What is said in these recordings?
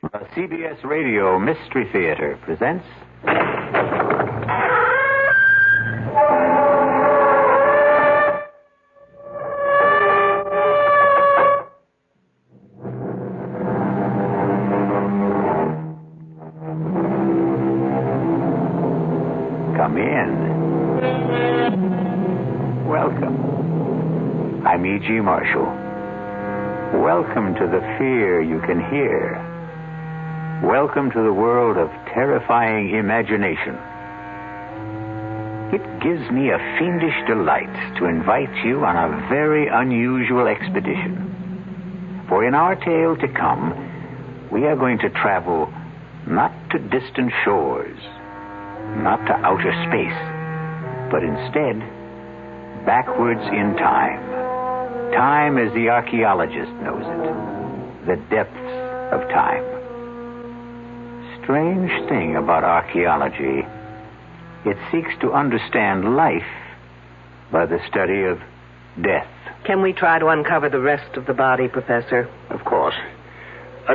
The CBS Radio Mystery Theater presents... Come in. Welcome. I'm E.G. Marshall. Welcome to the fear you can hear. Welcome to the world of terrifying imagination. It gives me a fiendish delight to invite you on a very unusual expedition. For in our tale to come, we are going to travel not to distant shores, not to outer space, but instead backwards in time. Time as the archaeologist knows it. The depths of time. Strange thing about archaeology, it seeks to understand life by the study of death. Can we try to uncover the rest of the body, Professor? Of course.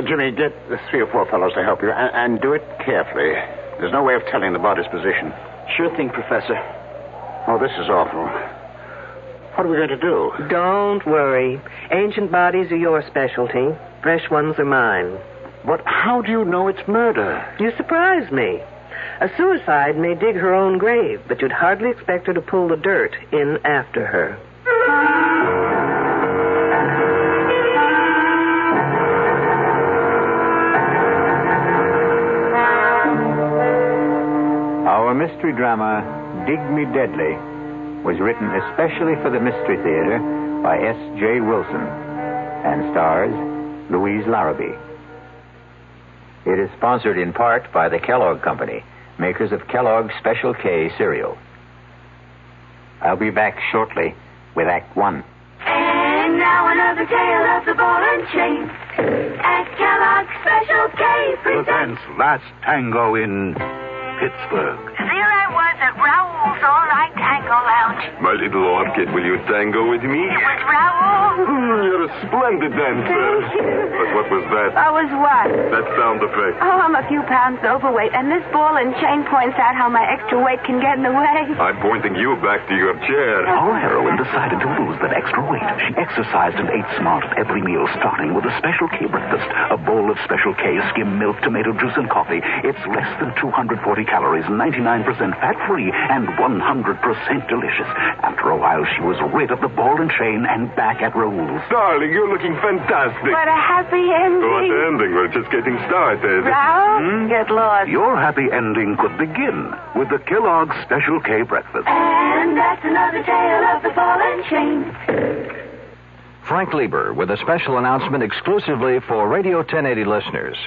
Jimmy, get the 3 or 4 fellows to help you, and do it carefully. There's no way of telling the body's position. Sure thing, Professor. Oh, this is awful. What are we going to do? Don't worry. Ancient bodies are your specialty. Fresh ones are mine. But how do you know it's murder? You surprise me. A suicide may dig her own grave, but you'd hardly expect her to pull the dirt in after her. Our mystery drama, Dig Me Deadly, was written especially for the Mystery Theater by S.J. Wilson and stars Louise Larrabee. It is sponsored in part by the Kellogg Company, makers of Kellogg's Special K cereal. I'll be back shortly with Act 1. And now another tale of the ball and chain. At Kellogg's Special K presents Last Tango in Pittsburgh. There I was at Raoul's All Night Tango Lounge. My little orchid, will you tango with me? It was Raoul. You're a splendid dancer. Thank you. But what was that? I was what? That sound effect. Oh, I'm a few pounds overweight, and this ball and chain points out how my extra weight can get in the way. I'm pointing you back to your chair. Our heroine decided to lose that extra weight. She exercised and ate smart at every meal, starting with a Special K breakfast. A bowl of Special K, skim milk, tomato juice, and coffee. It's less than 240 calories, 99% fat-free, and 100% delicious. After a while, she was rid of the ball and chain and back at Raoul's. Darling, you're looking fantastic. What a happy ending. What ending? We're just getting started. Raoul, get lost. Your happy ending could begin with the Kellogg's Special K breakfast. And that's another tale of the ball and chain. Frank Lieber with a special announcement exclusively for Radio 1080 listeners.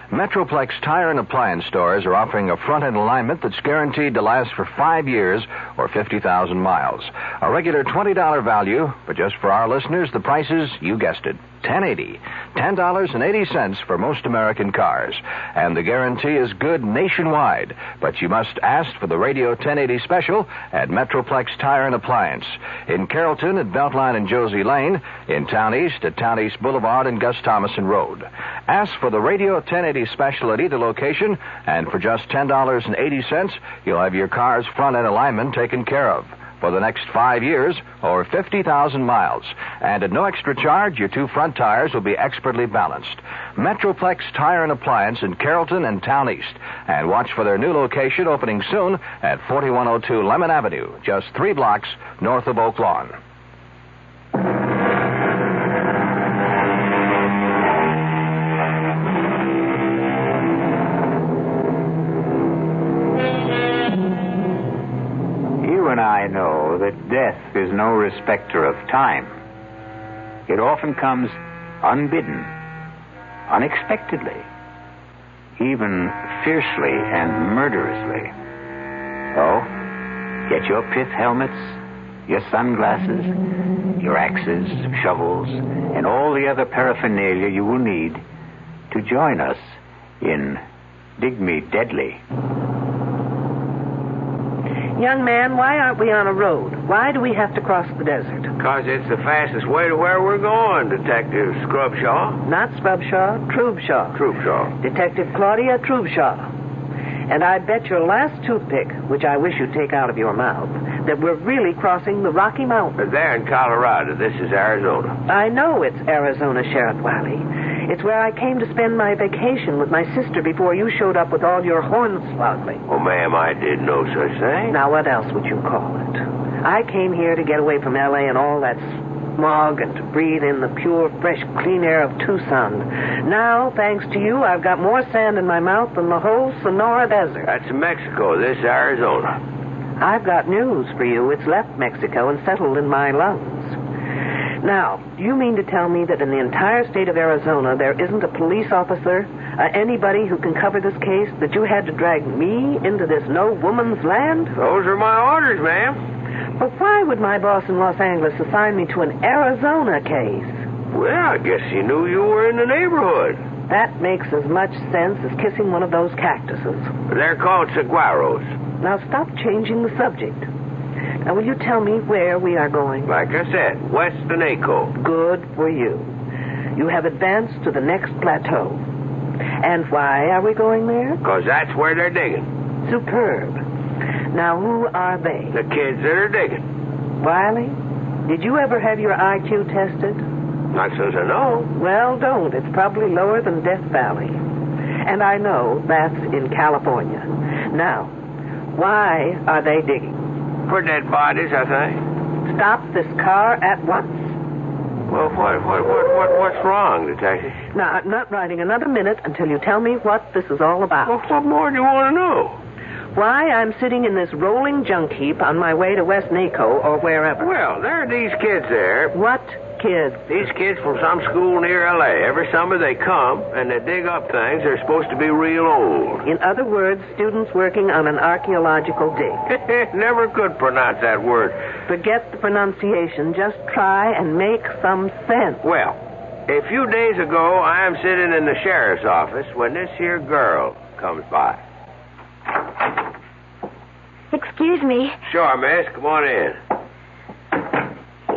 Metroplex Tire and Appliance Stores are offering a front-end alignment that's guaranteed to last for 5 years or 50,000 miles. A regular $20 value, but just for our listeners, the price is, you guessed it, $10.80. $10.80 for most American cars. And the guarantee is good nationwide. But you must ask for the Radio 1080 special at Metroplex Tire and Appliance. In Carrollton at Beltline and Josie Lane. In Town East at Town East Boulevard and Gus Thomason Road. Ask for the Radio 1080 special at either location. And for just $10.80, you'll have your car's front-end alignment taken care of for the next 5 years or 50,000 miles. And at no extra charge, your 2 front tires will be expertly balanced. Metroplex Tire and Appliance in Carrollton and Town East. And watch for their new location opening soon at 4102 Lemon Avenue, just 3 blocks north of Oak Lawn. I know that death is no respecter of time. It often comes unbidden, unexpectedly, even fiercely and murderously. So, get your pith helmets, your sunglasses, your axes, shovels, and all the other paraphernalia you will need to join us in Dig Me Deadly. Young man, why aren't we on a road? Why do we have to cross the desert? Because it's the fastest way to where we're going, Detective Scrubshaw. Not Scrubshaw, Trubshaw. Trubshaw. Detective Claudia Trubshaw. And I bet your last toothpick, which I wish you'd take out of your mouth, that we're really crossing the Rocky Mountains. They're in Colorado. This is Arizona. I know it's Arizona, Sheriff Wiley. It's where I came to spend my vacation with my sister before you showed up with all your hornswoggling. Oh, ma'am, I did no such thing. Now, what else would you call it? I came here to get away from L.A. and all that smog and to breathe in the pure, fresh, clean air of Tucson. Now, thanks to you, I've got more sand in my mouth than the whole Sonora Desert. That's Mexico. This Arizona. I've got news for you. It's left Mexico and settled in my lungs. Now, do you mean to tell me that in the entire state of Arizona there isn't a police officer, anybody who can cover this case, that you had to drag me into this no-woman's land? Those are my orders, ma'am. But why would my boss in Los Angeles assign me to an Arizona case? Well, I guess he knew you were in the neighborhood. That makes as much sense as kissing one of those cactuses. They're called saguaros. Now stop changing the subject. Now, will you tell me where we are going? Like I said, west of Naco. Good for you. You have advanced to the next plateau. And why are we going there? Because that's where they're digging. Superb. Now, who are they? The kids that are digging. Wiley, did you ever have your IQ tested? Not since I know. Well, don't. It's probably lower than Death Valley. And I know that's in California. Now, why are they digging? For dead bodies, I think. Stop this car at once. Well, what's wrong, Detective? Now, I'm not riding another minute until you tell me what this is all about. Well, what more do you want to know? Why I'm sitting in this rolling junk heap on my way to West Naco or wherever. Well, there are these kids there. What kids? These kids from some school near L.A. Every summer they come, and they dig up things. They're supposed to be real old. In other words, students working on an archaeological dig. Never could pronounce that word. Forget the pronunciation. Just try and make some sense. Well, a few days ago, I am sitting in the sheriff's office when this here girl comes by. Excuse me. Sure, miss. Come on in.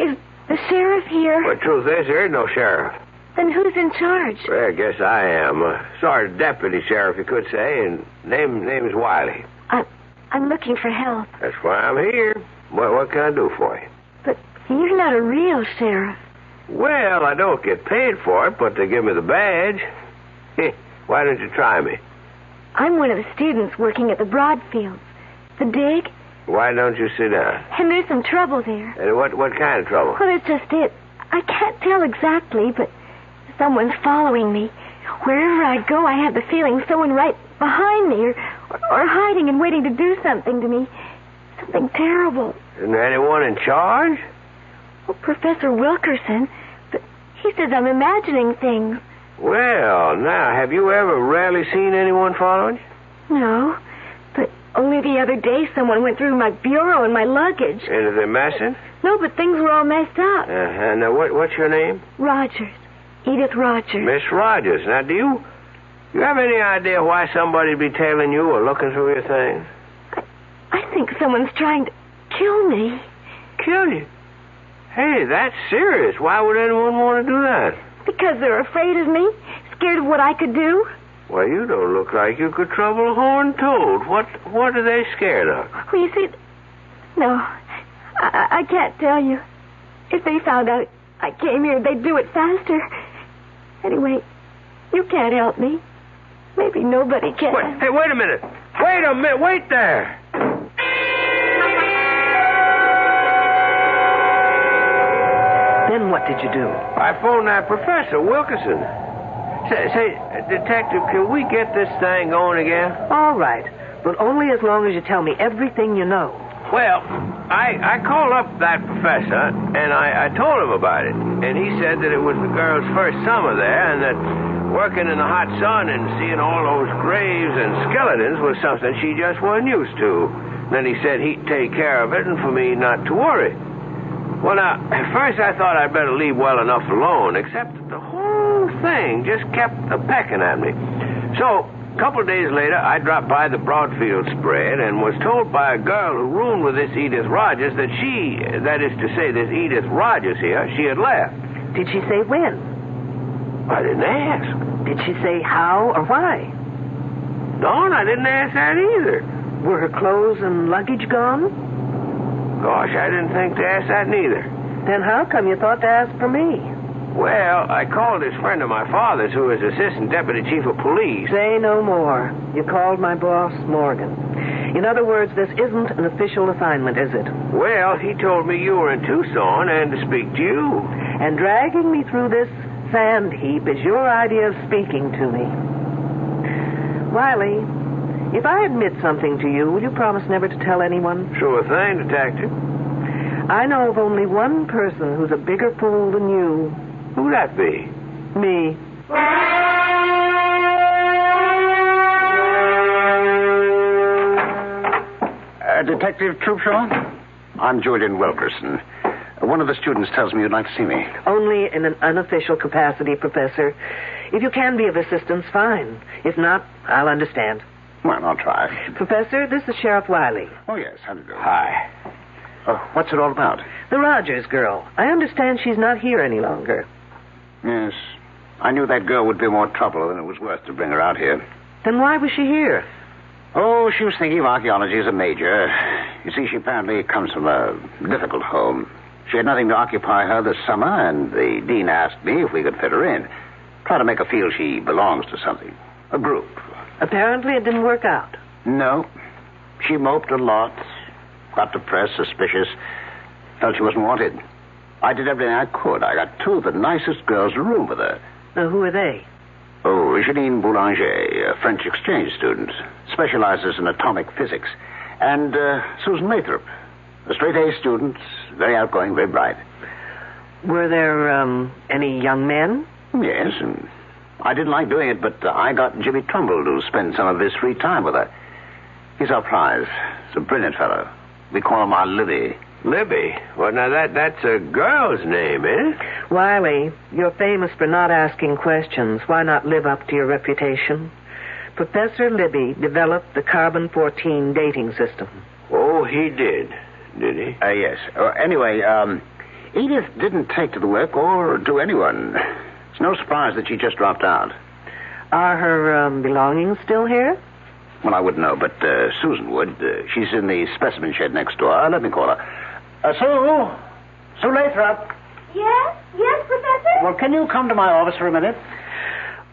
Is the sheriff here? Well, the truth is, there is no sheriff. Then who's in charge? Well, I guess I am. Sergeant Deputy Sheriff, you could say, and name is Wiley. I'm looking for help. That's why I'm here. What can I do for you? But you're not a real sheriff. Well, I don't get paid for it, but they give me the badge. Why don't you try me? I'm one of the students working at the Broadfields. The dig. Why don't you sit down? And there's some trouble there. And what kind of trouble? Well, it's just it. I can't tell exactly, but someone's following me. Wherever I go, I have the feeling someone right behind me or hiding and waiting to do something to me. Something terrible. Isn't there anyone in charge? Well, Professor Wilkerson, but he says I'm imagining things. Well, now, have you ever really seen anyone following you? No, but only the other day someone went through my bureau and my luggage. And are they messing? No, but things were all messed up. Now, what's your name? Rogers. Edith Rogers. Miss Rogers. Now, do you have any idea why somebody'd be tailing you or looking through your things? I think someone's trying to kill me. Kill you? Hey, that's serious. Why would anyone want to do that? Because they're afraid of me, scared of what I could do. Well, you don't look like you could trouble a horned toad. What are they scared of? Well, you see, no, I can't tell you. If they found out I came here, they'd do it faster. Anyway, you can't help me. Maybe nobody can. Wait a minute. Wait there. Then what did you do? I phoned that Professor Wilkerson. Say, Detective, can we get this thing going again? All right, but only as long as you tell me everything you know. Well, I called up that professor, and I told him about it. And he said that it was the girl's first summer there, and that working in the hot sun and seeing all those graves and skeletons was something she just wasn't used to. Then he said he'd take care of it and for me not to worry. Well, now, at first I thought I'd better leave well enough alone, except that the whole thing just kept a-pecking at me. So A couple of days later, I dropped by the Broadfield spread and was told by a girl who roomed with this Edith Rogers that this Edith Rogers here, she had left. Did she say when? I didn't ask. Did she say how or why? No, I didn't ask that either. Were her clothes and luggage gone? Gosh, I didn't think to ask that neither. Then how come you thought to ask for me? Well, I called this friend of my father's who is Assistant Deputy Chief of Police. Say no more. You called my boss, Morgan. In other words, this isn't an official assignment, is it? Well, he told me you were in Tucson and to speak to you. And dragging me through this sand heap is your idea of speaking to me. Wiley, if I admit something to you, will you promise never to tell anyone? Sure thing, Detective. I know of only one person who's a bigger fool than you. Who'd that be? Me. Detective Troopshaw? I'm Julian Wilkerson. One of the students tells me you'd like to see me. Only in an unofficial capacity, Professor. If you can be of assistance, fine. If not, I'll understand. Well, I'll try. Professor, this is Sheriff Wiley. Oh, yes. How do you do? Hi. What's it all about? The Rogers girl. I understand she's not here any longer. Yes. I knew that girl would be more trouble than it was worth to bring her out here. Then why was she here? Oh, she was thinking of archaeology as a major. You see, she apparently comes from a difficult home. She had nothing to occupy her this summer, and the dean asked me if we could fit her in. Try to make her feel she belongs to something. A group. Apparently it didn't work out. No. She moped a lot. Got depressed, suspicious. Felt she wasn't wanted. I did everything I could. I got two of the nicest girls to room with her. Who are they? Oh, Janine Boulanger, a French exchange student. Specializes in atomic physics. And Susan Lathrop, a straight-A student. Very outgoing, very bright. Were there any young men? Yes, and I didn't like doing it, but I got Jimmy Trumbull to spend some of his free time with her. He's our prize. He's a brilliant fellow. We call him our Libby. Libby? Well, now that's a girl's name, eh? Wiley, you're famous for not asking questions. Why not live up to your reputation? Professor Libby developed the carbon-14 dating system. Oh, he did he? Yes. Anyway, Edith didn't take to the work or to anyone. It's no surprise that she just dropped out. Are her belongings still here? Well, I wouldn't know, but Susan would. She's in the specimen shed next door. Let me call her. Sue Lathrop. Yes, Professor? Well, can you come to my office for a minute?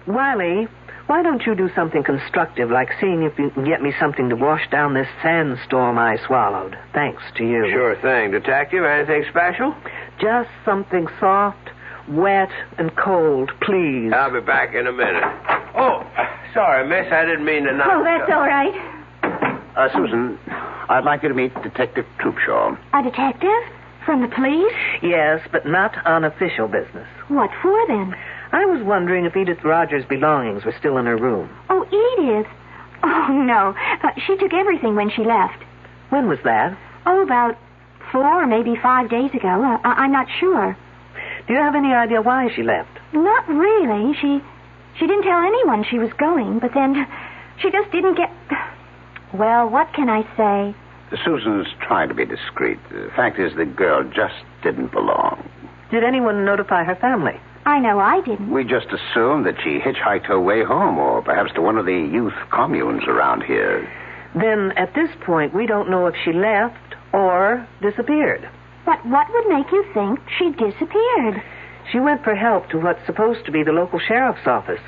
Wiley, why don't you do something constructive, like seeing if you can get me something to wash down this sandstorm I swallowed, thanks to you. Sure thing. Detective, anything special? Just something soft, wet, and cold, please. I'll be back in a minute. Oh, sorry, miss. I didn't mean to knock. Oh, that's all right. Susan, I'd like you to meet Detective Troopshaw. A detective? From the police? Yes, but not on official business. What for, then? I was wondering if Edith Rogers' belongings were still in her room. Oh, Edith? Oh, no. She took everything when she left. When was that? Oh, about 4 or maybe 5 days ago. I'm not sure. Do you have any idea why she left? Not really. She didn't tell anyone she was going, but then she just didn't get... Well, what can I say? Susan's trying to be discreet. The fact is, the girl just didn't belong. Did anyone notify her family? I know I didn't. We just assumed that she hitchhiked her way home, or perhaps to one of the youth communes around here. Then, at this point, we don't know if she left or disappeared. But what would make you think she disappeared? She went for help to what's supposed to be the local sheriff's office.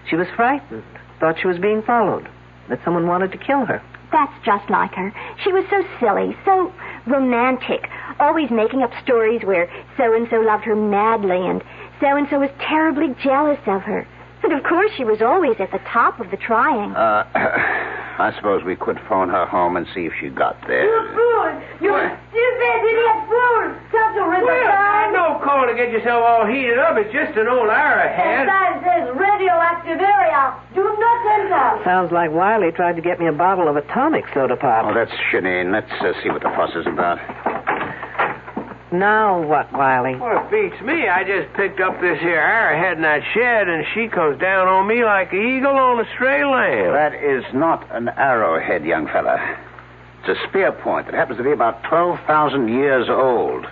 She was frightened, thought she was being followed, that someone wanted to kill her. That's just like her. She was so silly, so romantic, always making up stories where so-and-so loved her madly and so-and-so was terribly jealous of her. And, of course, she was always at the top of the trying. I suppose we could phone her home and see if she got there. You fool! You stupid idiot fool! Such a Well, no call to get yourself all heated up. It's just an old arrowhead. That says radioactive area. Do not enter. Sounds like Wiley tried to get me a bottle of atomic soda pop. Oh, that's Janine. Let's see what the fuss is about. Now what, Wiley? Well, it beats me. I just picked up this here arrowhead in that shed, and she comes down on me like an eagle on a stray lamb. That is not an arrowhead, young fella. It's a spear point that happens to be about 12,000 years old.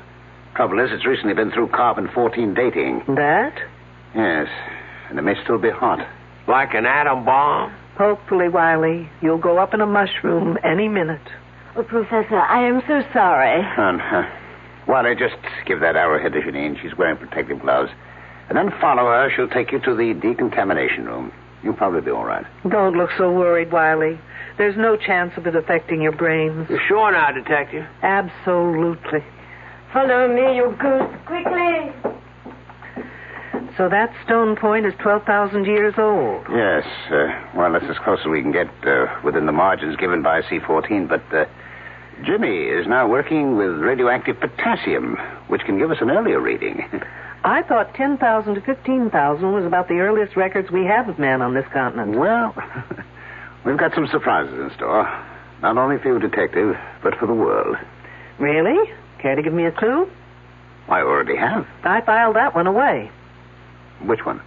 Trouble is, it's recently been through carbon-14 dating. That? Yes, and it may still be hot. Like an atom bomb? Hopefully, Wiley, you'll go up in a mushroom any minute. Oh, Professor, I am so sorry. Wiley, just give that arrowhead to Janine. She's wearing protective gloves. And then follow her. She'll take you to the decontamination room. You'll probably be all right. Don't look so worried, Wiley. There's no chance of it affecting your brains. You're sure now, Detective? Absolutely. Follow me, you goose, quickly. So that stone point is 12,000 years old. Yes. Well, that's as close as we can get within the margins given by C14. But Jimmy is now working with radioactive potassium, which can give us an earlier reading. I thought 10,000 to 15,000 was about the earliest records we have of man on this continent. Well, we've got some surprises in store. Not only for you, Detective, but for the world. Really? Care to give me a clue? I already have. I filed that one away. Which one?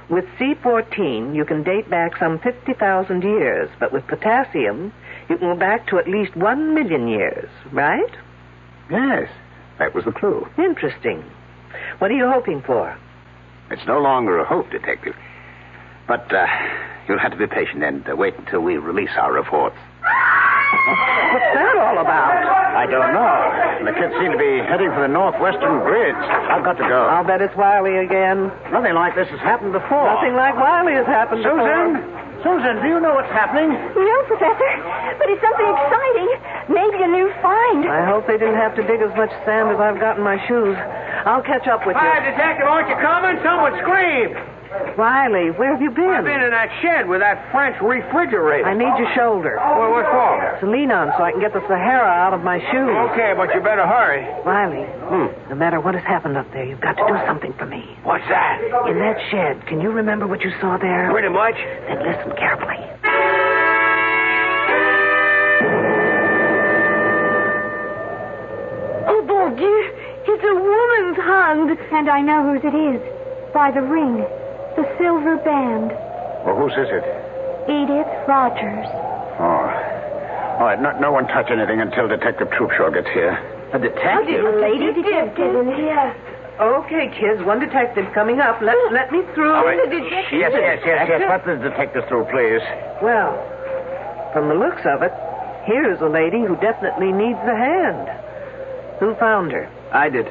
With C14, you can date back some 50,000 years, but with potassium, you can go back to at least 1 million years, right? Yes, that was the clue. Interesting. What are you hoping for? It's no longer a hope, Detective. But you'll have to be patient and wait until we release our reports. What's that all about? I don't know. The kids seem to be heading for the northwestern bridge. I've got to go. I'll bet it's Wiley again. Nothing like this has happened before. Nothing like Wiley has happened before. Susan, do you know what's happening? No, Professor, but it's something exciting. Maybe a new find. I hope they didn't have to dig as much sand as I've got in my shoes. I'll catch up with you. Hi, Detective, aren't you coming? Someone screamed. Riley, where have you been? I've been in that shed with that French refrigerator. I need your shoulder. Well, what for? To lean on so I can get the Sahara out of my shoes. Okay, but you better hurry. Riley, no matter what has happened up there, you've got to do something for me. What's that? In that shed, can you remember what you saw there? Pretty much. Then listen carefully. Oh, bon Dieu, it's a woman's hand. And I know whose it is. By the ring. The silver band. Well, whose is it? Edith Rogers. Oh. All right, no one touch anything until Detective Troopshaw gets here. A detective? A lady detective in here. Okay, kids, one detective coming up. Let me through. All right. Yes. Let the detective through, please. Well, from the looks of it, here's a lady who definitely needs a hand. Who found her? I did.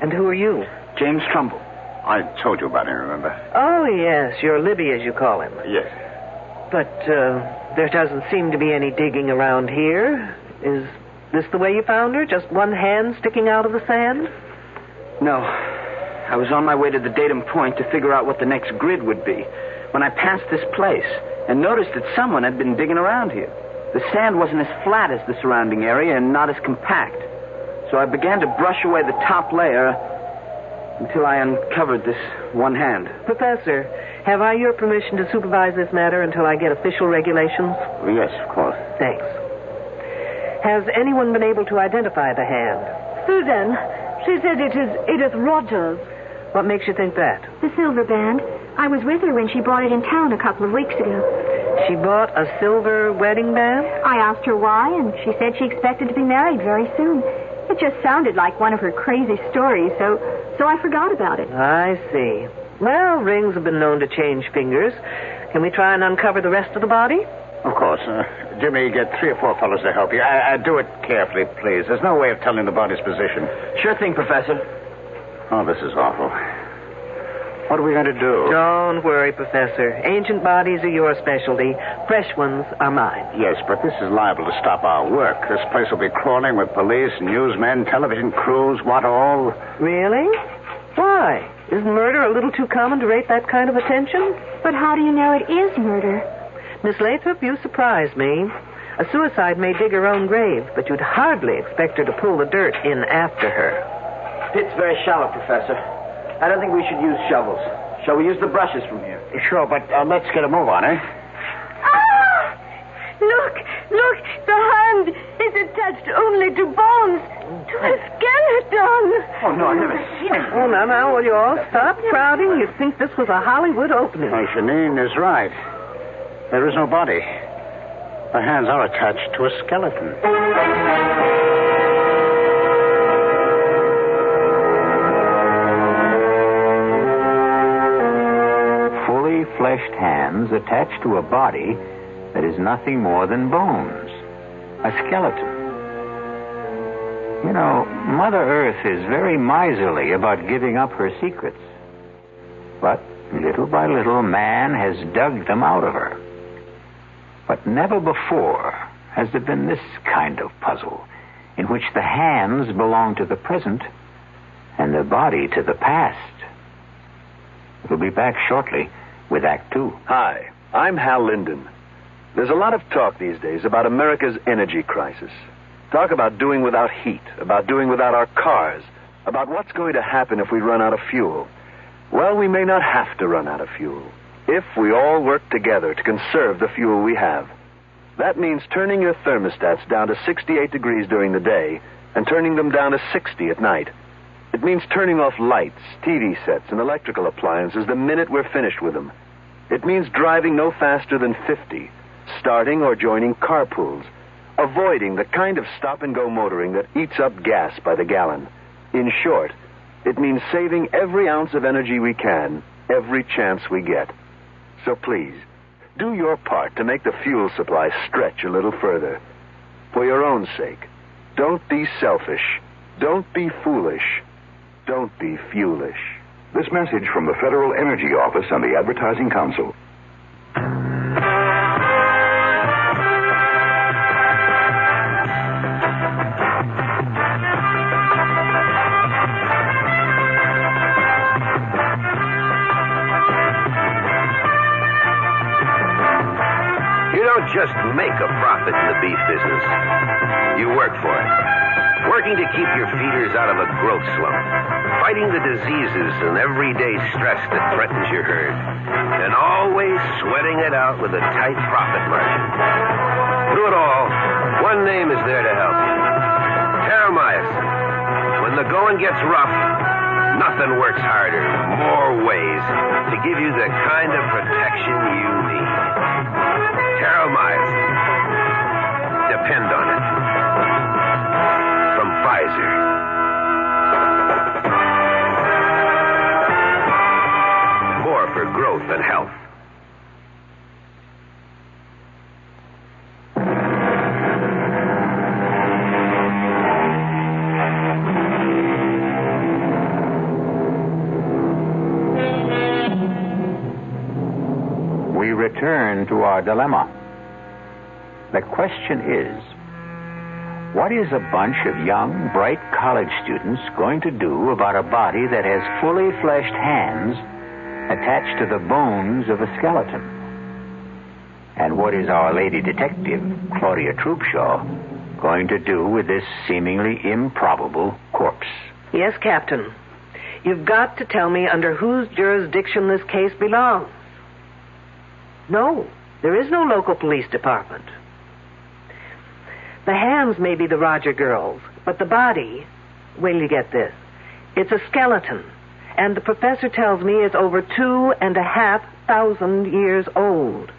And who are you? James Trumbull. I told you about him, remember? Oh, yes, you're Libby, as you call him. Yes. But there doesn't seem to be any digging around here. Is this the way you found her? Just one hand sticking out of the sand? No. I was on my way to the datum point to figure out what the next grid would be when I passed this place and noticed that someone had been digging around here. The sand wasn't as flat as the surrounding area and not as compact. So I began to brush away the top layer until I uncovered this one hand. Professor, have I your permission to supervise this matter until I get official regulations? Yes, of course. Thanks. Has anyone been able to identify the hand? Susan, she said it is Edith Rogers. What makes you think that? The silver band. I was with her when she bought it in town a couple of weeks ago. She bought a silver wedding band? I asked her why, and she said she expected to be married very soon. It just sounded like one of her crazy stories, so I forgot about it. I see. Well, rings have been known to change fingers. Can we try and uncover the rest of the body? Of course. Jimmy, get 3 or 4 fellows to help you. Do it carefully, please. There's no way of telling the body's position. Sure thing, Professor. Oh, this is awful. What are we going to do? Don't worry, Professor. Ancient bodies are your specialty. Fresh ones are mine. Yes, but this is liable to stop our work. This place will be crawling with police, newsmen, television crews, what all. Really? Why? Isn't murder a little too common to rate that kind of attention? But how do you know it is murder? Miss Lathrop, you surprise me. A suicide may dig her own grave, but you'd hardly expect her to pull the dirt in after her. Pit's very shallow, Professor. I don't think we should use shovels. Shall we use the brushes from here? Sure, but let's get a move on, eh? Ah! Look, the hand. is attached only to bones, to a skeleton. Oh, no, I've never seen it. Oh, now, will you all stop crowding? You'd think this was a Hollywood opening. Oh, Janine is right. There is no body. The hands are attached to a skeleton. Fully fleshed hands attached to a body that is nothing more than bones. A skeleton. You know, Mother Earth is very miserly about giving up her secrets. But little by little, man has dug them out of her. But never before has there been this kind of puzzle, in which the hands belong to the present and the body to the past. We'll be back shortly with Act Two. Hi, I'm Hal Linden. There's a lot of talk these days about America's energy crisis. Talk about doing without heat, about doing without our cars, about what's going to happen if we run out of fuel. Well, we may not have to run out of fuel if we all work together to conserve the fuel we have. That means turning your thermostats down to 68 degrees during the day and turning them down to 60 at night. It means turning off lights, TV sets, and electrical appliances the minute we're finished with them. It means driving no faster than 50, starting or joining carpools, avoiding the kind of stop-and-go motoring that eats up gas by the gallon. In short, it means saving every ounce of energy we can, every chance we get. So please, do your part to make the fuel supply stretch a little further. For your own sake, don't be selfish. Don't be foolish. Don't be fuelish. This message from the Federal Energy Office and the Advertising Council. You don't just make a profit in the beef business. You work for it. Working to keep your feeders out of a growth slump. Fighting the diseases and everyday stress that threatens your herd. And always sweating it out with a tight profit margin. Through it all, one name is there to help you. Terramycin. When the going gets rough, nothing works harder, more ways, to give you the kind of protection you need. Terramycin. Depend on it. From Pfizer. More for growth and health. We return to our dilemma. The question is, what is a bunch of young, bright college students going to do about a body that has fully fleshed hands attached to the bones of a skeleton? And what is our lady detective, Claudia Troopshaw, going to do with this seemingly improbable corpse? Yes, Captain. You've got to tell me under whose jurisdiction this case belongs. No, there is no local police department. The hands may be the Roger girls, but the body, wait till you get this, it's a skeleton, and the professor tells me it's over 2,500 years old.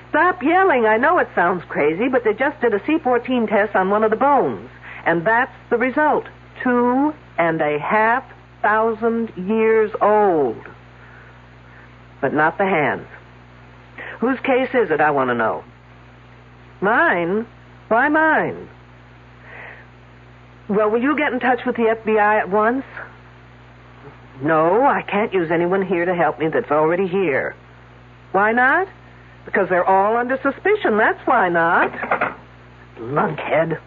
Stop yelling. I know it sounds crazy, but they just did a C14 test on one of the bones, and that's the result. 2,500 years old. But not the hands. Whose case is it, I want to know? Mine? Why mine? Well, will you get in touch with the FBI at once? No, I can't use anyone here to help me that's already here. Why not? Because they're all under suspicion, that's why not. Lunkhead.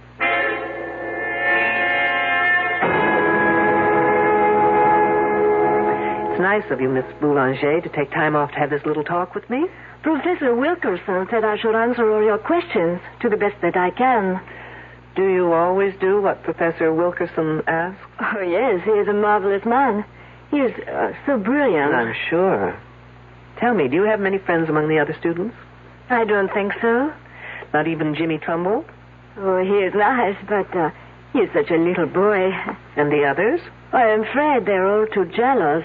It's nice of you, Miss Boulanger, to take time off to have this little talk with me. Professor Wilkerson said I should answer all your questions to the best that I can. Do you always do what Professor Wilkerson asks? Oh, yes, he is a marvelous man. He is so brilliant. I'm sure. Tell me, do you have many friends among the other students? I don't think so. Not even Jimmy Trumbull? Oh, he is nice, but he is such a little boy. And the others? I am afraid they're all too jealous.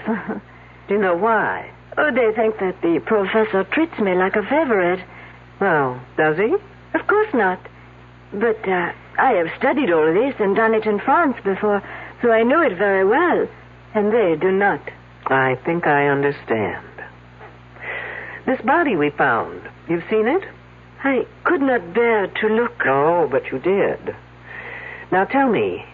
Do you know why? Oh, they think that the professor treats me like a favorite. Well, does he? Of course not. But I have studied all this and done it in France before, so I know it very well. And they do not. I think I understand. This body we found, you've seen it? I could not bear to look. Oh, but you did. Now tell me,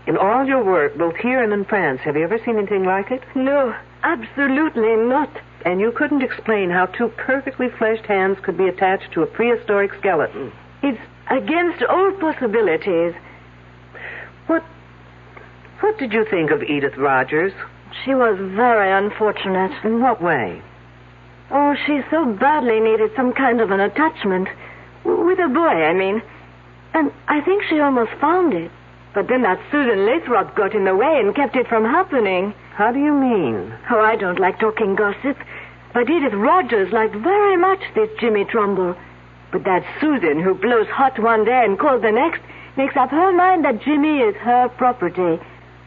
in all your work, both here and in France, have you ever seen anything like it? No, absolutely not. And you couldn't explain how two perfectly fleshed hands could be attached to a prehistoric skeleton? It's against all possibilities. What did you think of Edith Rogers? She was very unfortunate. In what way? Oh, she so badly needed some kind of an attachment. With a boy, I mean. And I think she almost found it. But then that Susan Lathrop got in the way and kept it from happening. How do you mean? Oh, I don't like talking gossip. But Edith Rogers liked very much this Jimmy Trumbull. But that Susan, who blows hot one day and cold the next, makes up her mind that Jimmy is her property.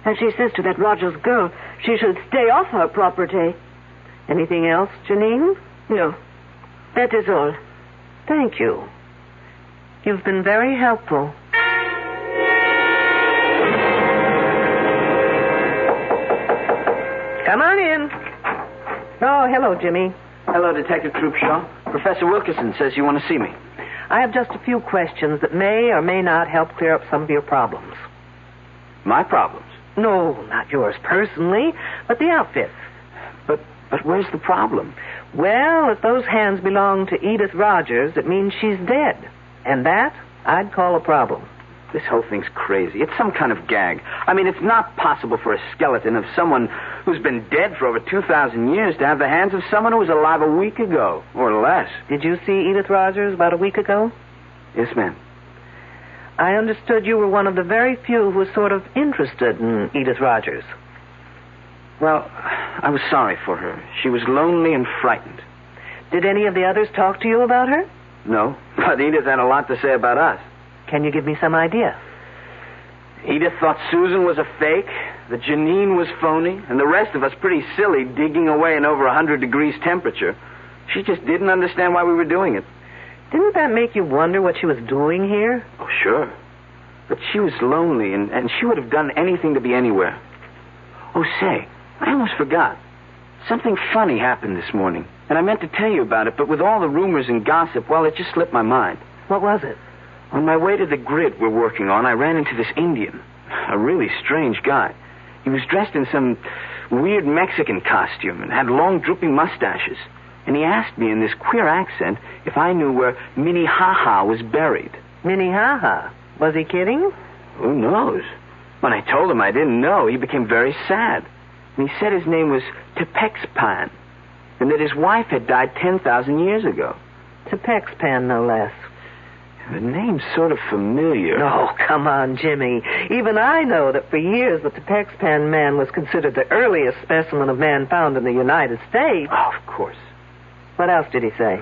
And she says to that Rogers girl she should stay off her property. Anything else, Janine? No. That is all. Thank you. You've been very helpful. Come on in. Oh, hello, Jimmy. Hello, Detective Troopshaw. Professor Wilkinson says you want to see me. I have just a few questions that may or may not help clear up some of your problems. My problems? No, not yours personally, but the outfit. But where's the problem? Well, if those hands belong to Edith Rogers, it means she's dead. And that, I'd call a problem. This whole thing's crazy. It's some kind of gag. I mean, it's not possible for a skeleton of someone who's been dead for over 2,000 years to have the hands of someone who was alive a week ago, or less. Did you see Edith Rogers about a week ago? Yes, ma'am. I understood you were one of the very few who was sort of interested in Edith Rogers. Well, I was sorry for her. She was lonely and frightened. Did any of the others talk to you about her? No, but Edith had a lot to say about us. Can you give me some idea? Edith thought Susan was a fake, that Janine was phony, and the rest of us pretty silly digging away in over 100 degrees temperature. She just didn't understand why we were doing it. Didn't that make you wonder what she was doing here? Oh, sure. But she was lonely, and she would have done anything to be anywhere. Oh, say, I almost forgot. Something funny happened this morning, and I meant to tell you about it, but with all the rumors and gossip, well, it just slipped my mind. What was it? On my way to the grid we're working on, I ran into this Indian. A really strange guy. He was dressed in some weird Mexican costume and had long drooping mustaches. And he asked me in this queer accent if I knew where Minnehaha was buried. Minnehaha? Was he kidding? Who knows? When I told him I didn't know, he became very sad. And he said his name was Tepexpan, and that his wife had died 10,000 years ago. Tepexpan, no less. The name's sort of familiar. Oh, come on, Jimmy. Even I know that for years the Tepexpan man was considered the earliest specimen of man found in the United States. Oh, of course. What else did he say?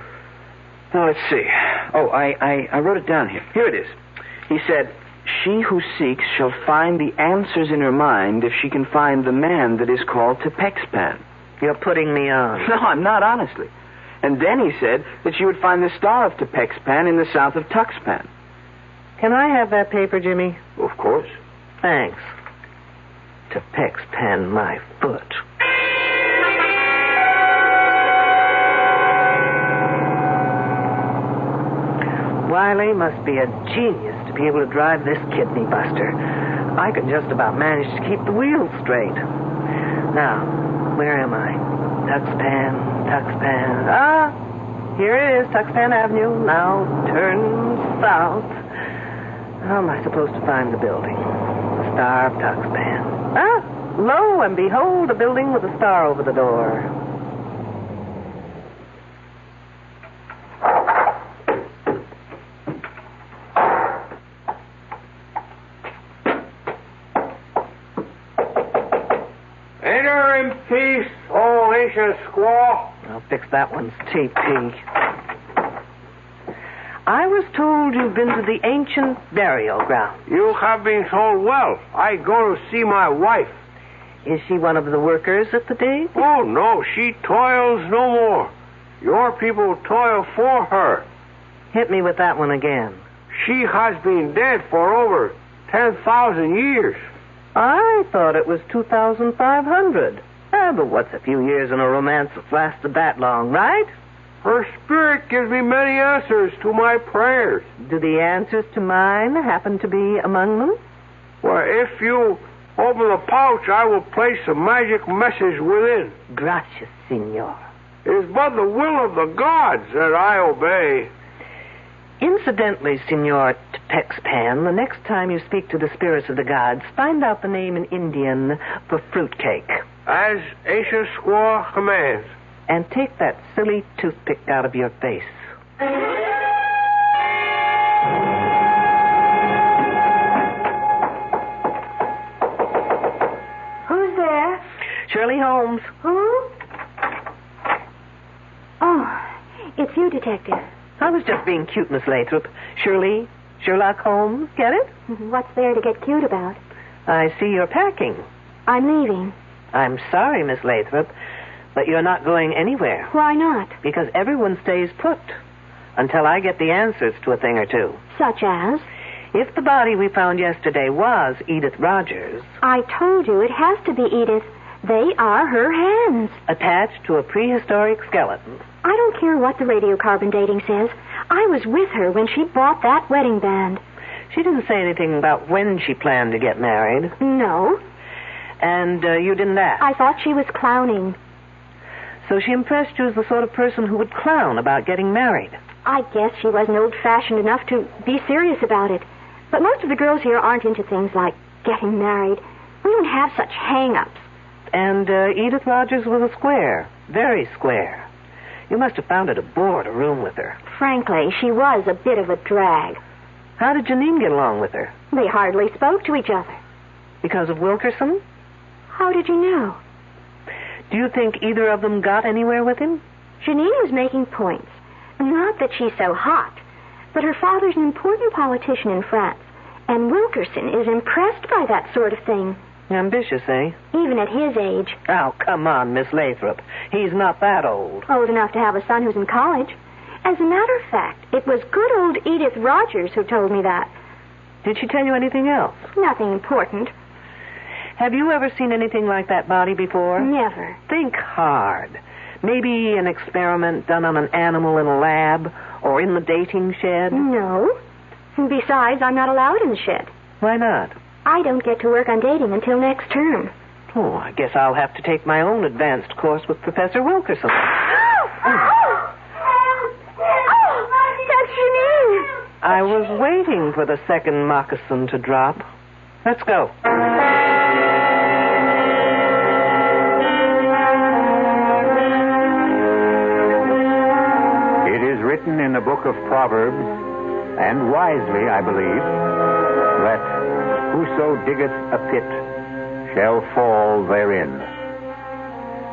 Oh, let's see. Oh, I wrote it down here. Here it is. He said, "She who seeks shall find the answers in her mind if she can find the man that is called Tepexpan." You're putting me on. No, I'm not, honestly. And then he said that she would find the star of Tepexpan in the south of Tuxpan. Can I have that paper, Jimmy? Of course. Thanks. Tepexpan, my foot. Wiley must be a genius to be able to drive this kidney buster. I can just about manage to keep the wheels straight. Now, where am I? Tuxpan. Ah, here it is, Tuxpan Avenue. Now turn south. How am I supposed to find the building? The Star of Tuxpan. Ah, lo and behold, a building with a star over the door. Enter in peace, old ancient squaw. I'll fix that one's TP. I was told you've been to the ancient burial ground. You have been told well. I go to see my wife. Is she one of the workers at the dig? Oh, no, she toils no more. Your people toil for her. Hit me with that one again. She has been dead for over 10,000 years. I thought it was 2,500. But what's a few years in a romance that lasted that long, right? Her spirit gives me many answers to my prayers. Do the answers to mine happen to be among them? Well, if you open the pouch, I will place a magic message within. Gracias, senor. It is but the will of the gods that I obey. Incidentally, Senor Tepexpan, the next time you speak to the spirits of the gods, find out the name in Indian for fruitcake. As ancient squaw commands. And take that silly toothpick out of your face. Who's there? Shirley Holmes. Who? Oh, it's you, Detective. I was just being cute, Miss Lathrop. Shirley, Sherlock Holmes, get it? What's there to get cute about? I see you're packing. I'm leaving. I'm sorry, Miss Lathrop, but you're not going anywhere. Why not? Because everyone stays put until I get the answers to a thing or two. Such as? If the body we found yesterday was Edith Rogers... I told you it has to be Edith. They are her hands. Attached to a prehistoric skeleton. I don't care what the radiocarbon dating says. I was with her when she bought that wedding band. She didn't say anything about when she planned to get married. No. And you didn't ask? I thought she was clowning. So she impressed you as the sort of person who would clown about getting married? I guess she wasn't old-fashioned enough to be serious about it. But most of the girls here aren't into things like getting married. We don't have such hang-ups. And Edith Rogers was a square. Very square. You must have found it a bore to room with her. Frankly, she was a bit of a drag. How did Janine get along with her? They hardly spoke to each other. Because of Wilkerson? How did you know? Do you think either of them got anywhere with him? Janine was making points. Not that she's so hot, but her father's an important politician in France, and Wilkerson is impressed by that sort of thing. Ambitious, eh? Even at his age. Oh, come on, Miss Lathrop. He's not that old. Old enough to have a son who's in college. As a matter of fact, it was good old Edith Rogers who told me that. Did she tell you anything else? Nothing important. Have you ever seen anything like that body before? Never. Think hard. Maybe an experiment done on an animal in a lab or in the dating shed? No. Besides, I'm not allowed in the shed. Why not? I don't get to work on dating until next term. Oh, I guess I'll have to take my own advanced course with Professor Wilkerson. That's Janine. I was waiting for the second moccasin to drop. Let's go. It is written in the book of Proverbs, and wisely, I believe, that whoso diggeth a pit shall fall therein.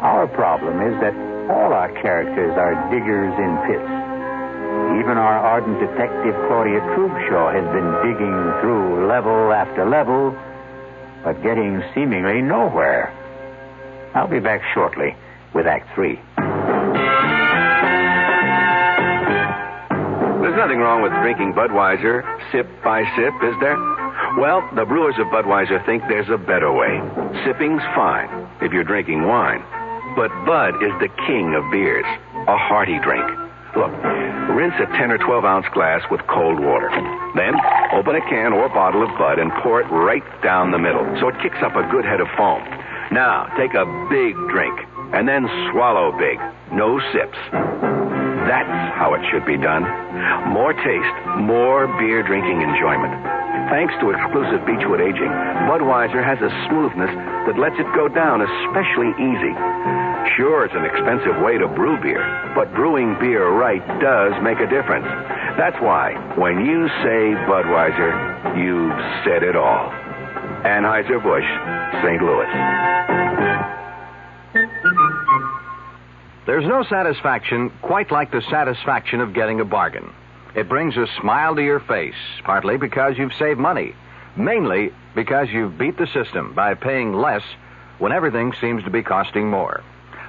Our problem is that all our characters are diggers in pits. Even our ardent detective Claudia Trubshaw has been digging through level after level, but getting seemingly nowhere. I'll be back shortly with Act 3. There's nothing wrong with drinking Budweiser sip by sip, is there? Well, the brewers of Budweiser think there's a better way. Sipping's fine if you're drinking wine. But Bud is the king of beers, a hearty drink. Look, rinse a 10 or 12-ounce glass with cold water. Then open a can or bottle of Bud and pour it right down the middle so it kicks up a good head of foam. Now, take a big drink and then swallow big. No sips. That's how it should be done. More taste, more beer drinking enjoyment. Thanks to exclusive Beechwood aging, Budweiser has a smoothness that lets it go down especially easy. Sure, it's an expensive way to brew beer, but brewing beer right does make a difference. That's why, when you say Budweiser, you've said it all. Anheuser-Busch, St. Louis. There's no satisfaction quite like the satisfaction of getting a bargain. It brings a smile to your face, partly because you've saved money, mainly because you've beat the system by paying less when everything seems to be costing more.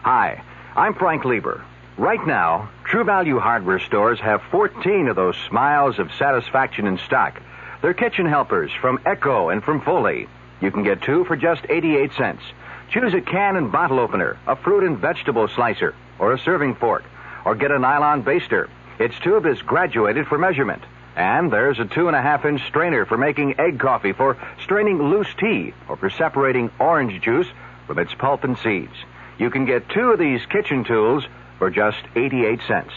Hi, I'm Frank Lieber. Right now, True Value hardware stores have 14 of those smiles of satisfaction in stock. They're kitchen helpers from Echo and from Foley. You can get 2 for just 88 cents. Choose a can and bottle opener, a fruit and vegetable slicer, or a serving fork, or get a nylon baster. Its tube is graduated for measurement. And there's a 2.5-inch strainer for making egg coffee, for straining loose tea, or for separating orange juice from its pulp and seeds. You can get 2 of these kitchen tools for just 88 cents.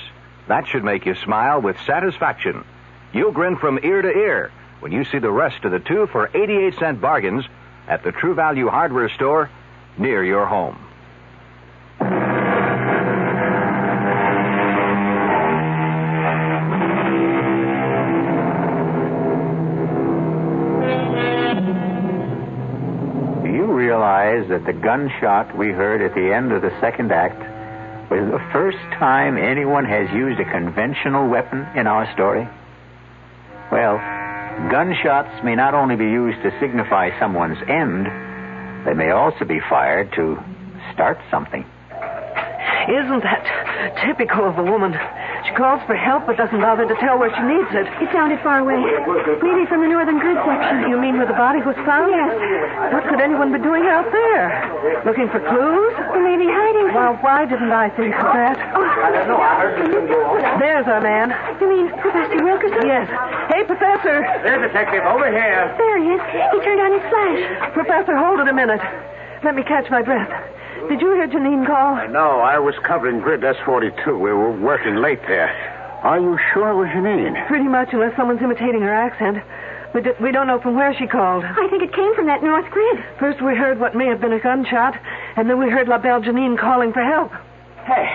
That should make you smile with satisfaction. You'll grin from ear to ear when you see the rest of the 2 for 88-cent bargains at the True Value hardware store near your home. That the gunshot we heard at the end of the second act was the first time anyone has used a conventional weapon in our story? Well, gunshots may not only be used to signify someone's end, they may also be fired to start something. Isn't that typical of a woman? She calls for help but doesn't bother to tell where she needs it. It sounded far away. Maybe from the northern grid section. You mean where the body was found? Yes. What could anyone be doing out there? Looking for clues? Or maybe hiding. Well, why didn't I think of that? I don't know. I heard. There's our man. You mean Professor Wilkerson? Yes. Hey, Professor. There's Detective. Over here. There he is. He turned on his flash. Professor, hold it a minute. Let me catch my breath. Did you hear Janine call? No, I was covering grid S42. We were working late there. Are you sure it was Janine? Pretty much, unless someone's imitating her accent. We don't know from where she called. I think it came from that north grid. First we heard what may have been a gunshot, and then we heard La Belle Janine calling for help. Hey,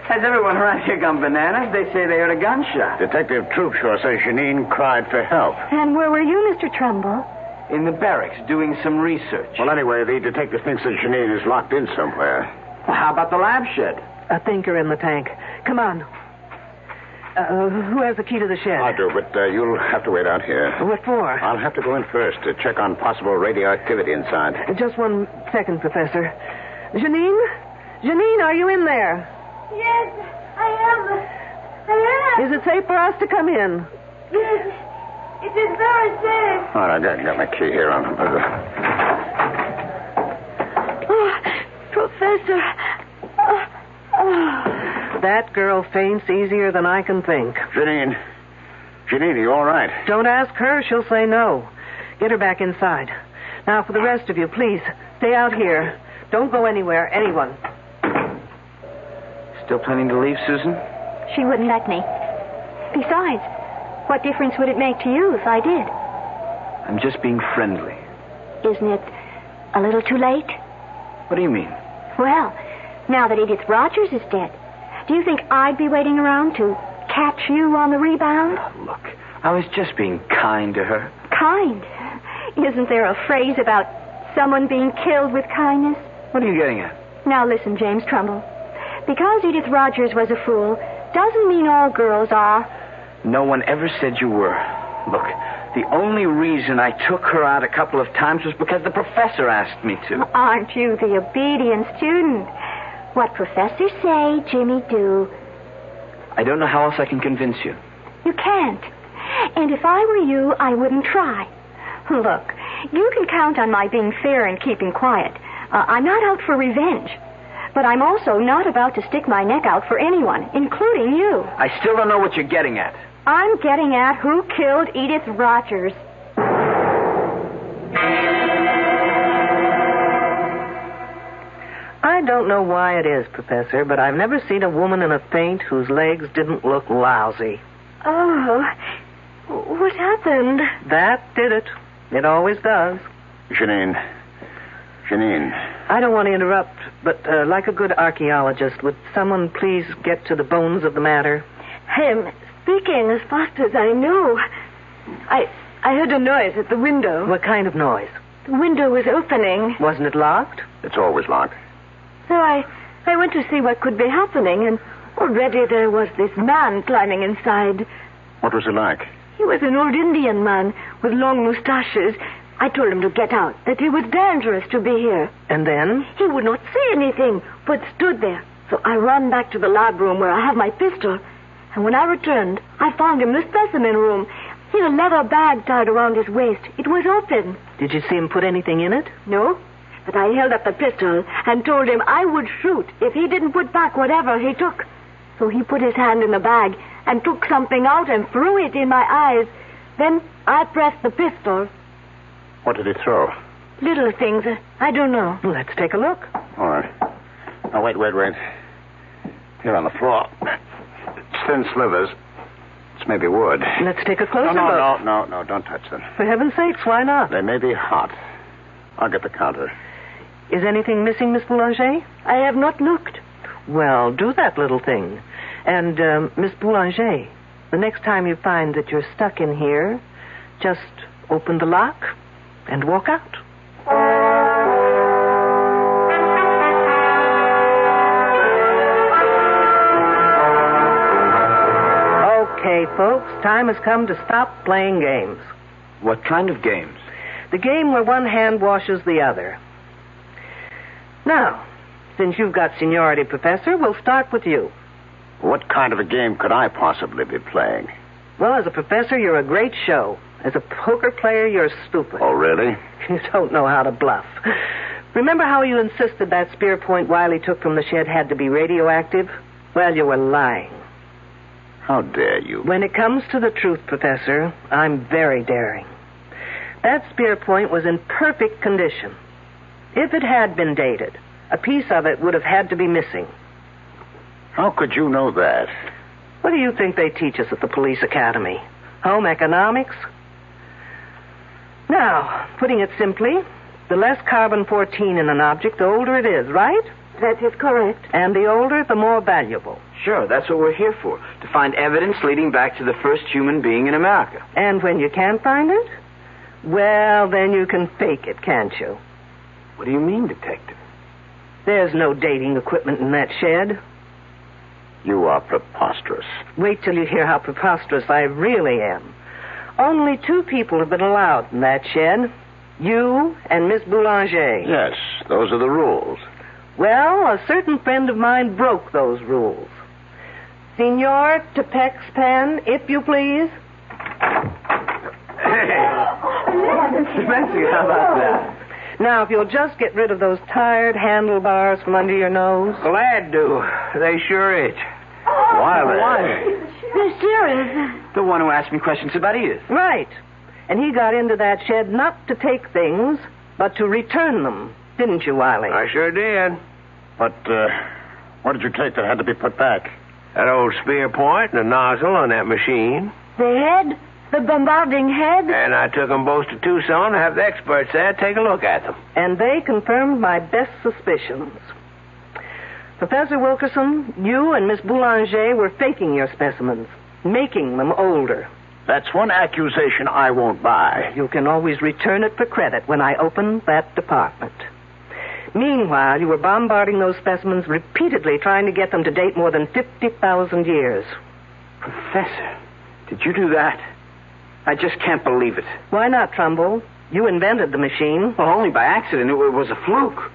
has everyone around here gone bananas? They say they heard a gunshot. Detective Troopshaw says Janine cried for help. And where were you, Mr. Trumbull? In the barracks, doing some research. Well, anyway, the detective thinks that Janine is locked in somewhere. Well, how about the lab shed? A thinker in the tank. Come on. Who has the key to the shed? I do, but you'll have to wait out here. What for? I'll have to go in first to check on possible radioactivity inside. Just 1 second, Professor. Janine? Janine, are you in there? Yes, I am. Is it safe for us to come in? Yes. It is very safe. All right, I got my key here. Oh, Professor. That girl faints easier than I can think. Janine, are you all right? Don't ask her. She'll say no. Get her back inside. Now, for the rest of you, please, stay out here. Don't go anywhere, anyone. Still planning to leave, Susan? She wouldn't let me. Besides, what difference would it make to you if I did? I'm just being friendly. Isn't it a little too late? What do you mean? Well, now that Edith Rogers is dead, do you think I'd be waiting around to catch you on the rebound? Look, I was just being kind to her. Kind? Isn't there a phrase about someone being killed with kindness? What are you getting at? Now listen, James Trumbull. Because Edith Rogers was a fool doesn't mean all girls are. No one ever said you were. Look, the only reason I took her out a couple of times was because the professor asked me to. Aren't you the obedient student? What professors say, Jimmy do. I don't know how else I can convince you. You can't. And if I were you, I wouldn't try. Look, you can count on my being fair and keeping quiet. I'm not out for revenge. But I'm also not about to stick my neck out for anyone, including you. I still don't know what you're getting at. I'm getting at who killed Edith Rogers. I don't know why it is, Professor, but I've never seen a woman in a faint whose legs didn't look lousy. Oh, what happened? That did it. It always does. Janine. I don't want to interrupt, but like a good archaeologist, would someone please get to the bones of the matter? I'm speaking as fast as I know. I heard a noise at the window. What kind of noise? The window was opening. Wasn't it locked? It's always locked. So I went to see what could be happening, and already there was this man climbing inside. What was he like? He was an old Indian man with long mustaches. I told him to get out, that it was dangerous to be here. And then? He would not say anything, but stood there. So I ran back to the lab room where I have my pistol. And when I returned, I found him in the specimen room. He had a leather bag tied around his waist. It was open. Did you see him put anything in it? No, but I held up the pistol and told him I would shoot if he didn't put back whatever he took. So he put his hand in the bag and took something out and threw it in my eyes. Then I pressed the pistol. What did he throw? Little things. I don't know. Let's take a look. All right. Now, wait. Here on the floor. It's thin slivers. It's maybe wood. Let's take a closer look. No, don't touch them. For heaven's sakes, why not? They may be hot. I'll get the counter. Is anything missing, Miss Boulanger? I have not looked. Well, do that little thing. And, Miss Boulanger, the next time you find that you're stuck in here, just open the lock and walk out. Okay, folks, time has come to stop playing games. What kind of games? The game where one hand washes the other. Now, since you've got seniority, Professor, we'll start with you. What kind of a game could I possibly be playing? Well, as a professor, you're a great show. As a poker player, you're stupid. Oh, really? You don't know how to bluff. Remember how you insisted that spear point Wiley took from the shed had to be radioactive? Well, you were lying. How dare you? When it comes to the truth, Professor, I'm very daring. That spear point was in perfect condition. If it had been dated, a piece of it would have had to be missing. How could you know that? What do you think they teach us at the police academy? Home economics? Now, putting it simply, the less carbon-14 in an object, the older it is, right? That is correct. And the older, the more valuable. Sure, that's what we're here for. To find evidence leading back to the first human being in America. And when you can't find it? Well, then you can fake it, can't you? What do you mean, Detective? There's no dating equipment in that shed. You are preposterous. Wait till you hear how preposterous I really am. Only 2 people have been allowed in that shed. You and Miss Boulanger. Yes, those are the rules. Well, a certain friend of mine broke those rules. Senor Tepex Pen, if you please. Hey! Spencer, how about that? Now, if you'll just get rid of those tired handlebars from under your nose. Glad to. They sure itch. Wiley. They're serious. The one who asked me questions about Edith. Right. And he got into that shed not to take things, but to return them. Didn't you, Wiley? I sure did. But, what did you take that had to be put back? That old spear point and the nozzle on that machine. The head? The bombarding head? And I took them both to Tucson to have the experts there take a look at them. And they confirmed my best suspicions. Professor Wilkerson, you and Miss Boulanger were faking your specimens, making them older. That's one accusation I won't buy. You can always return it for credit when I open that department. Meanwhile, you were bombarding those specimens repeatedly, trying to get them to date more than 50,000 years. Professor, did you do that? I just can't believe it. Why not, Trumbull? You invented the machine. Well, only by accident. It was a fluke.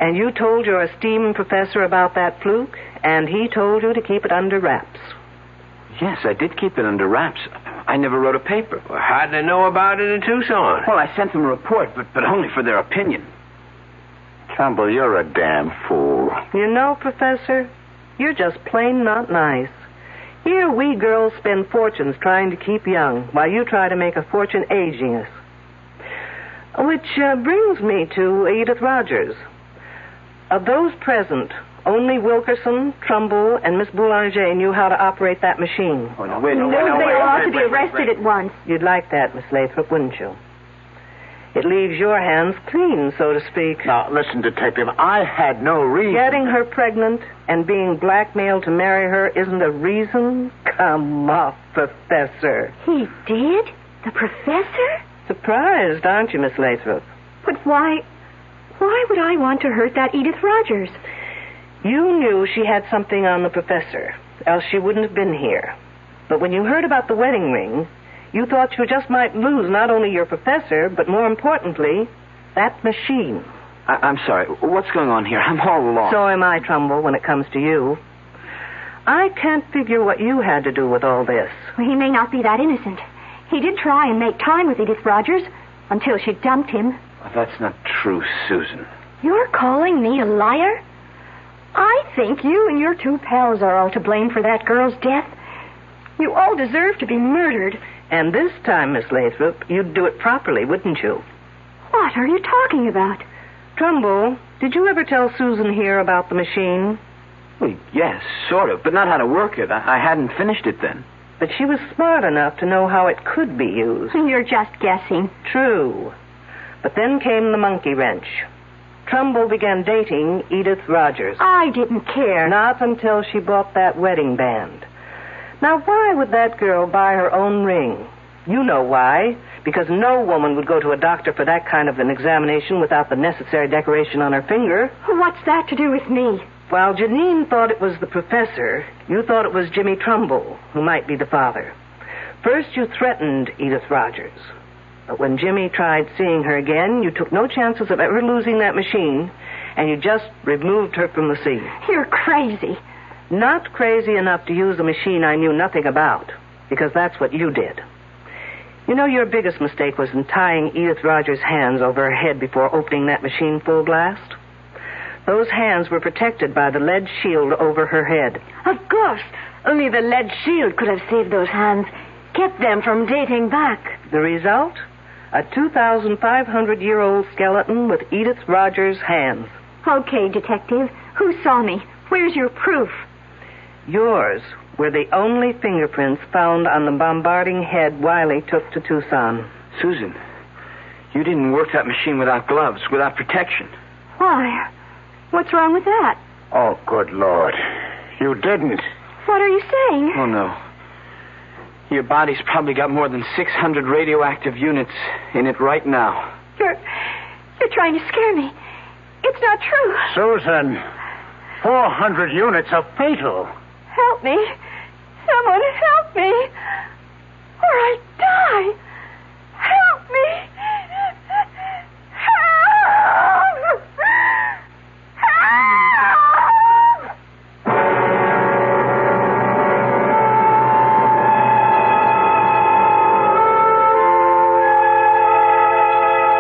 And you told your esteemed professor about that fluke, and he told you to keep it under wraps. Yes, I did keep it under wraps. I never wrote a paper. Well, how'd they know about it in Tucson? Well, I sent them a report, but only for their opinion. Trumbull, you're a damn fool. You know, Professor, you're just plain not nice. Here we girls spend fortunes trying to keep young, while you try to make a fortune aging us. Which brings me to Edith Rogers. Of those present, only Wilkerson, Trumbull, and Miss Boulanger knew how to operate that machine. Oh, no, wait. No, they ought to be arrested at once. You'd like that, Miss Lathrop, wouldn't you? It leaves your hands clean, so to speak. Now, listen, Detective, I had no reason. Getting her pregnant and being blackmailed to marry her isn't a reason? Come off, Professor. He did? The professor? Surprised, aren't you, Miss Lathrop? But why would I want to hurt that Edith Rogers? You knew she had something on the professor, else she wouldn't have been here. But when you heard about the wedding ring, you thought you just might lose not only your professor, but more importantly, that machine. I'm sorry. What's going on here? I'm all alone. So am I, Trumbull, when it comes to you. I can't figure what you had to do with all this. Well, he may not be that innocent. He did try and make time with Edith Rogers until she dumped him. Well, that's not true, Susan. You're calling me a liar? I think you and your two pals are all to blame for that girl's death. You all deserve to be murdered. And this time, Miss Lathrop, you'd do it properly, wouldn't you? What are you talking about? Trumbull, did you ever tell Susan here about the machine? Well, yes, sort of, but not how to work it. I hadn't finished it then. But she was smart enough to know how it could be used. You're just guessing. True. But then came the monkey wrench. Trumbull began dating Edith Rogers. I didn't care. Not until she bought that wedding band. Now, why would that girl buy her own ring? You know why. Because no woman would go to a doctor for that kind of an examination without the necessary decoration on her finger. What's that to do with me? While Janine thought it was the professor, you thought it was Jimmy Trumbull, who might be the father. First, you threatened Edith Rogers. But when Jimmy tried seeing her again, you took no chances of ever losing that machine, and you just removed her from the scene. You're crazy. Not crazy enough to use a machine I knew nothing about, because that's what you did. You know, your biggest mistake was in tying Edith Rogers' hands over her head before opening that machine full blast. Those hands were protected by the lead shield over her head. Of course. Only the lead shield could have saved those hands, kept them from dating back. The result? A 2,500-year-old skeleton with Edith Rogers' hands. Okay, Detective. Who saw me? Where's your proof? Yours were the only fingerprints found on the bombarding head Wiley took to Tucson. Susan, you didn't work that machine without gloves, without protection. Why? What's wrong with that? Oh, good Lord. You didn't. What are you saying? Oh, no. Your body's probably got more than 600 radioactive units in it right now. You're trying to scare me. It's not true. Susan, 400 units are fatal. Help me. Someone help me. Or I die. Help me. Help. Help.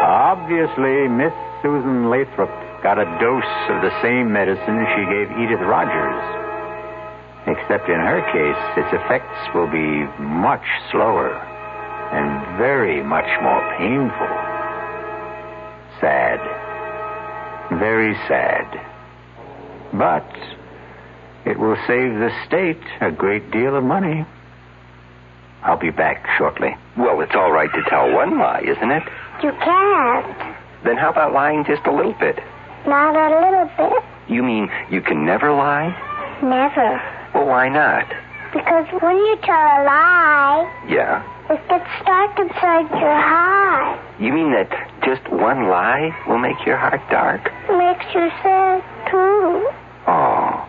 Obviously, Miss Susan Lathrop got a dose of the same medicine she gave Edith Rogers. Except in her case, its effects will be much slower and very much more painful. Sad. Very sad. But it will save the state a great deal of money. I'll be back shortly. Well, it's all right to tell one lie, isn't it? You can't. Then how about lying just a little bit? Not a little bit. You mean you can never lie? Never. Well, why not? Because when you tell a lie, Yeah? it gets dark inside your heart. You mean that just one lie will make your heart dark? It makes you sad, too. Oh,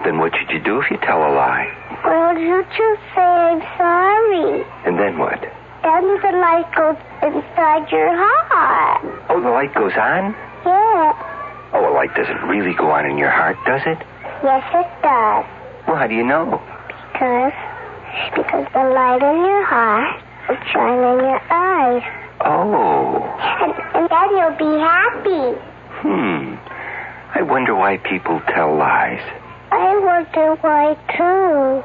then what should you do if you tell a lie? Well, you just say I'm sorry. And then what? Then the light goes inside your heart. Oh, the light goes on? Yeah. Oh, a light doesn't really go on in your heart, does it? Yes, it does. Well, how do you know? Because the light in your heart will shine in your eyes. Oh. And then you'll be happy. I wonder why people tell lies. I wonder why, too.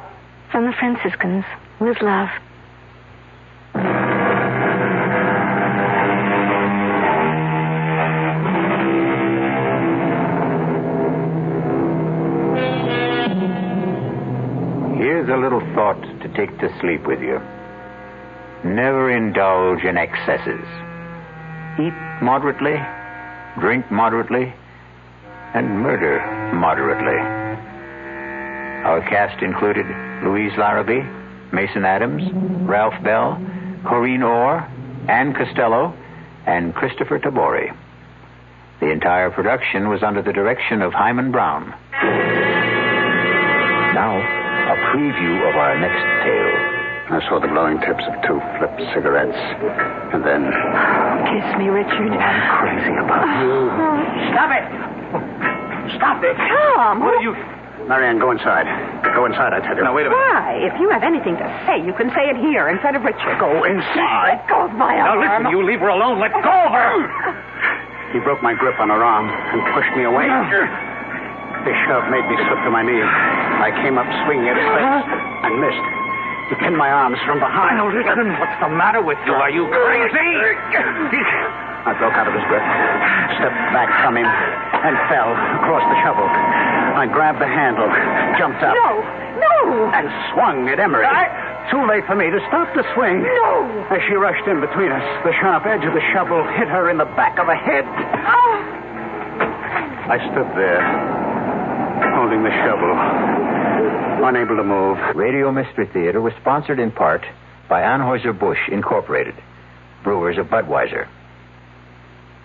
From the Franciscans, with love. Here's a little thought to take to sleep with you. Never indulge in excesses. Eat moderately, drink moderately, and murder moderately. Our cast included Louise Larrabee, Mason Adams, Ralph Bell, Corrine Orr, Ann Costello, and Christopher Tabori. The entire production was under the direction of Himan Brown. Now, a preview of our next tale. I saw the glowing tips of 2 flipped cigarettes. And then... Kiss me, Richard. I'm crazy about you. Stop it! Stop it! Tom! What are you... Marianne, go inside. Go inside, I tell you. Now, wait a minute. Why? If you have anything to say, you can say it here in front of Richard. Go inside. Let go of my arm. Now, listen, you leave her alone. Let go of her. He broke my grip on her arm and pushed me away. His shove made me slip to my knees. I came up swinging at his face and missed. He pinned my arms from behind. Oh, listen. What's the matter with you? Are you crazy? I broke out of his grip, stepped back from him, and fell across the shovel. I grabbed the handle, jumped up. No! And swung at Emery. Too late for me to stop the swing. No! As she rushed in between us, the sharp edge of the shovel hit her in the back of the head. Oh! I stood there, holding the shovel, unable to move. Radio Mystery Theater was sponsored in part by Anheuser-Busch Incorporated, brewers of Budweiser.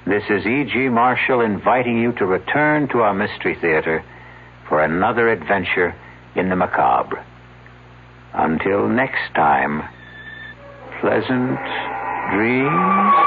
This is E.G. Marshall inviting you to return to our Mystery Theater for another adventure in the macabre. Until next time, pleasant dreams.